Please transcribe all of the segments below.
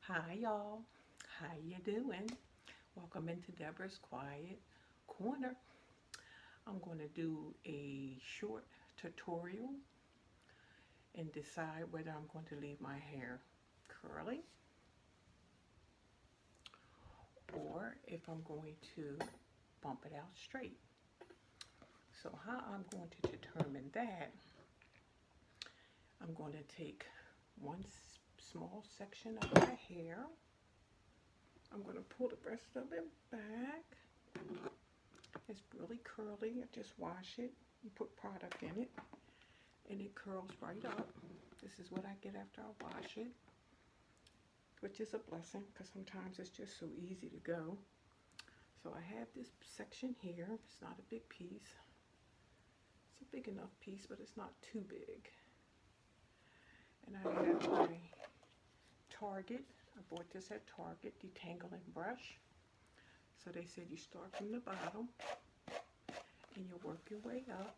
Hi y'all, how you doing? Welcome into Deborah's Quiet Corner. I'm going to do a short tutorial and decide whether I'm going to leave my hair curly or if I'm going to bump it out straight. So how I'm going to determine that, I'm going to take one small section of my hair. I'm going to pull the rest of it back. It's really curly. I just wash it and put product in it, and it curls right up. This is what I get after I wash it, which is a blessing because sometimes it's just so easy to go. So I have this section here. It's not a big piece. It's a big enough piece, but it's not too big. And I have my Target. I bought this at Target, detangling brush. So they said you start from the bottom and you work your way up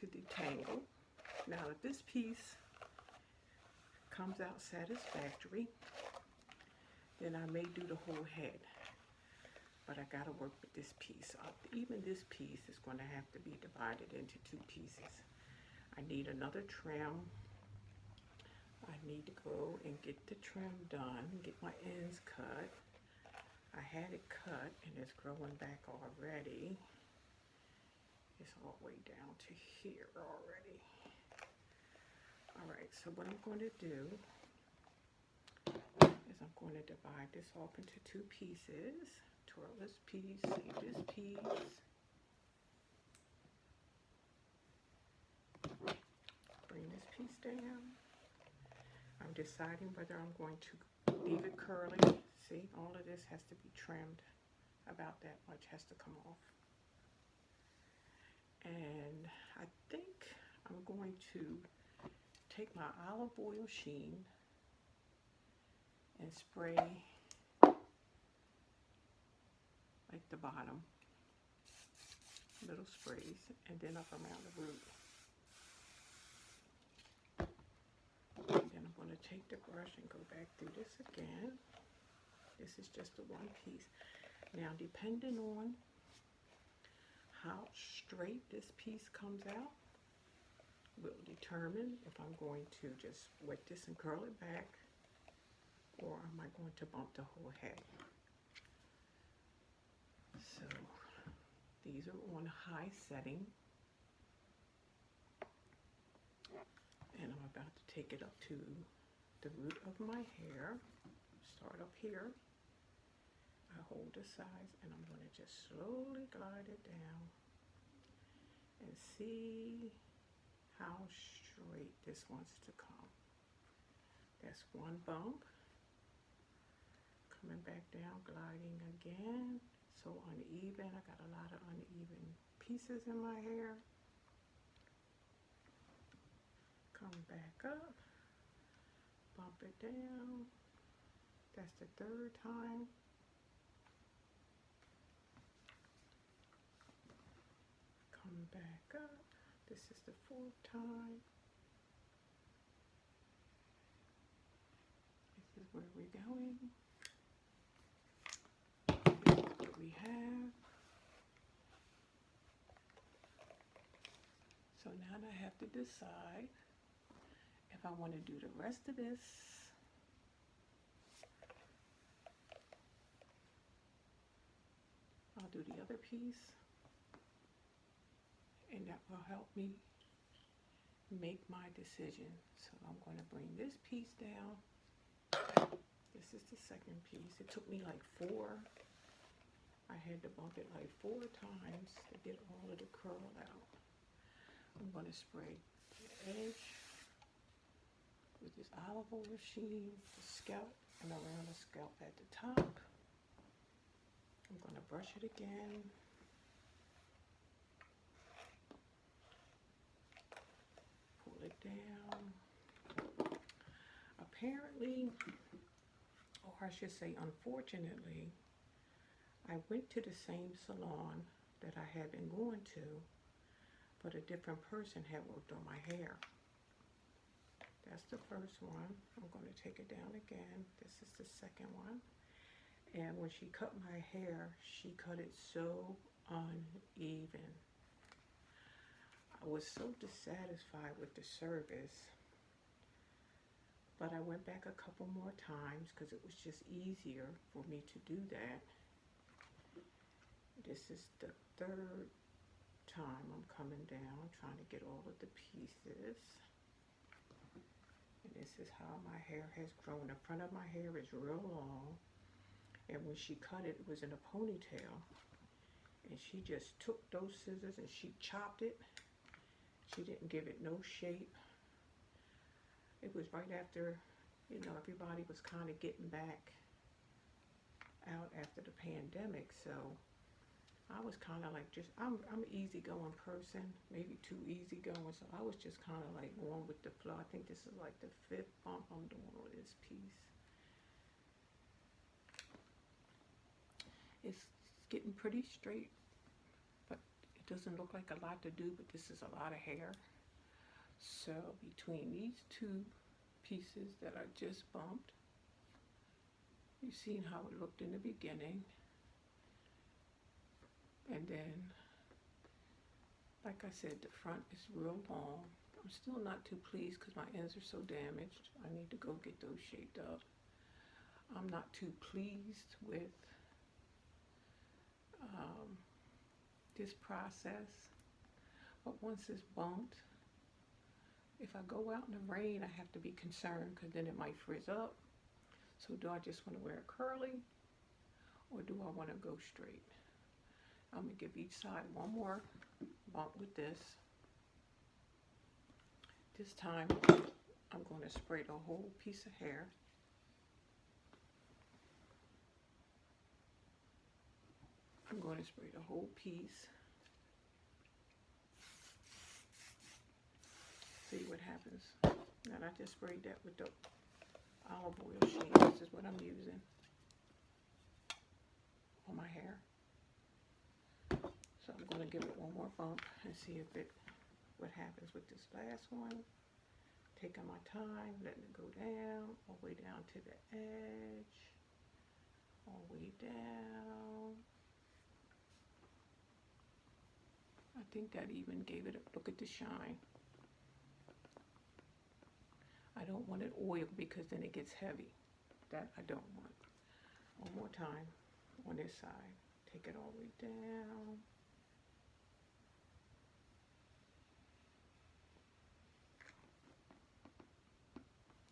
to detangle. Now if this piece comes out satisfactory, then I may do the whole head, but I gotta work with this piece up. Even this piece is going to have to be divided into two pieces. I need another trim. I need to go and get the trim done, get my ends cut. I had it cut and it's growing back already. It's all the way down to here already. Alright, so what I'm going to do is I'm going to divide this off into two pieces. Twirl this piece, save this piece. Bring this piece down. I'm deciding whether I'm going to leave it curly. See, all of this has to be trimmed. About that much has to come off. And I think I'm going to take my olive oil sheen and spray like the bottom, little sprays, and then up around the root. And then I'm going to take the brush and go back through this again. This is just the one piece. Now, depending on how straight this piece comes out will determine if I'm going to just wet this and curl it back, or am I going to bump the whole head. So these are on high setting, and I'm about to take it up to the root of my hair. Start up here. I hold the sides and I'm going to just slowly glide it down and see how straight this wants to come. That's one bump. Coming back down, gliding again. So uneven. I got a lot of uneven pieces in my hair. Come back up. Bump it down. That's the third time. Come back up. This is the fourth time. This is where we're going. This is what we have. So now I have to decide if I want to do the rest of this I'll do the other piece, and that will help me make my decision. So I'm going to bring this piece down. This is the second piece. It took me like 4. I had to bump it like 4 times to get all of the curl out. I'm going to spray the edge with this olive oil sheen, the scalp, and around the scalp at the top. I'm going to brush it again. Pull it down. Apparently, or I should say unfortunately, I went to the same salon that I had been going to, but a different person had worked on my hair. That's the first one. I'm going to take it down again. This is the second one. And when she cut my hair, she cut it so uneven. I was so dissatisfied with the service, but I went back a couple more times because it was just easier for me to do that. This is the third time I'm coming down, trying to get all of the pieces. And this is how my hair has grown. The front of my hair is real long, and when she cut it, it was in a ponytail. And she just took those scissors and she chopped it. She didn't give it no shape. It was right after, you know, everybody was kind of getting back out after the pandemic, so I was kind of like I'm an easygoing person, maybe too easygoing, so I was just kind of like going with the flow. I think this is like the 5th bump I'm doing on this piece. It's getting pretty straight, but it doesn't look like a lot to do, but this is a lot of hair. So between these two pieces that I just bumped, you've seen how it looked in the beginning. And then, like I said, the front is real long. I'm still not too pleased because my ends are so damaged. I need to go get those shaped up. I'm not too pleased with this process. But once it's bumped, if I go out in the rain, I have to be concerned because then it might frizz up. So do I just want to wear it curly, or do I want to go straight? I'm going to give each side one more bump with this. This time, I'm going to spray the whole piece of hair. I'm going to spray the whole piece. See what happens. And I just sprayed that with the olive oil sheen. This is what I'm using on my hair. So I'm going to give it one more bump and see what happens with this last one. Taking my time, letting it go down, all the way down to the edge, all the way down. I think that even gave it a look at the shine. I don't want it oiled because then it gets heavy. That I don't want. One more time on this side. Take it all the way down.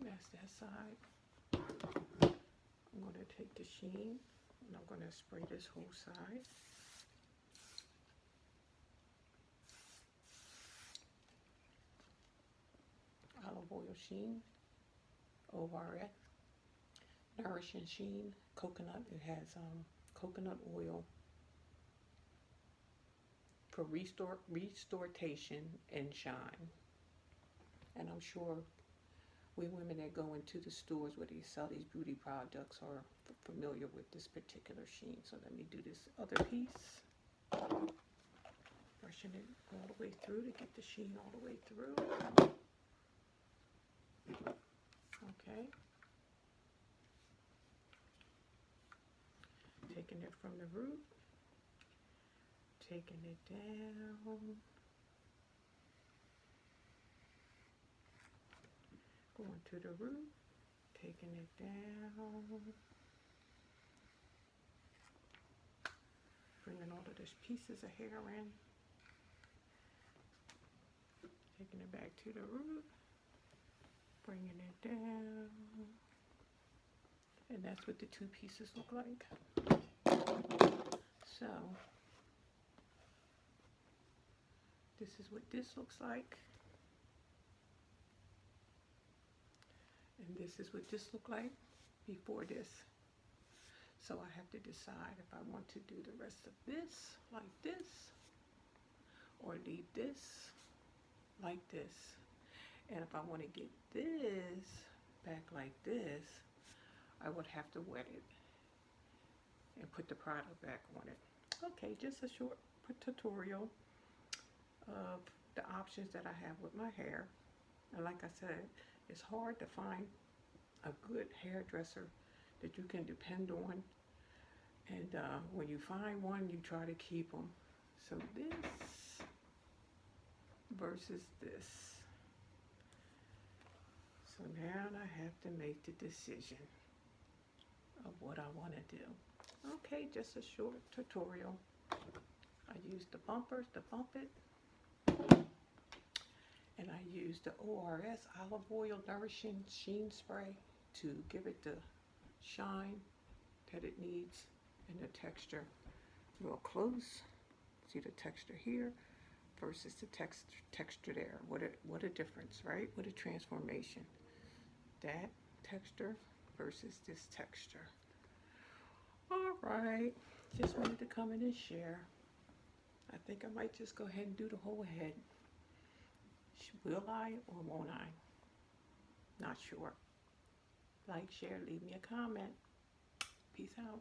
That's that side. I'm going to take the sheen and I'm going to spray this whole side. Olive oil sheen, ORS, nourishing sheen, coconut. It has coconut oil for restoration and shine. And I'm sure we women that go into the stores where they sell these beauty products are familiar with this particular sheen. So let me do this other piece. Brushing it all the way through to get the sheen all the way through. Okay. Taking it from the root, taking it down, going to the root, taking it down, bringing all of these pieces of hair in, taking it back to the root, bringing it down, and that's what the two pieces look like. So this is what this looks like, and this is what this looked like before this. So I have to decide if I want to do the rest of this like this, or leave this like this. And if I want to get this back like this, I would have to wet it and put the product back on it. Okay, just a short tutorial of the options that I have with my hair. And like I said, It's hard to find a good hairdresser that you can depend on. And when you find one, you try to keep them. So this versus this. So now I have to make the decision of what I want to do. Okay, just a short tutorial. I used the bumpers to bump it. And I used the ORS Olive Oil Nourishing Sheen Spray to give it the shine that it needs and the texture. Real close. See the texture here versus the texture there. What a difference, right? What a transformation. That texture versus this texture. All right, just wanted to come in and share. I think I might just go ahead and do the whole head. Will I or won't I? Not sure. Like, share, leave me a comment. Peace out.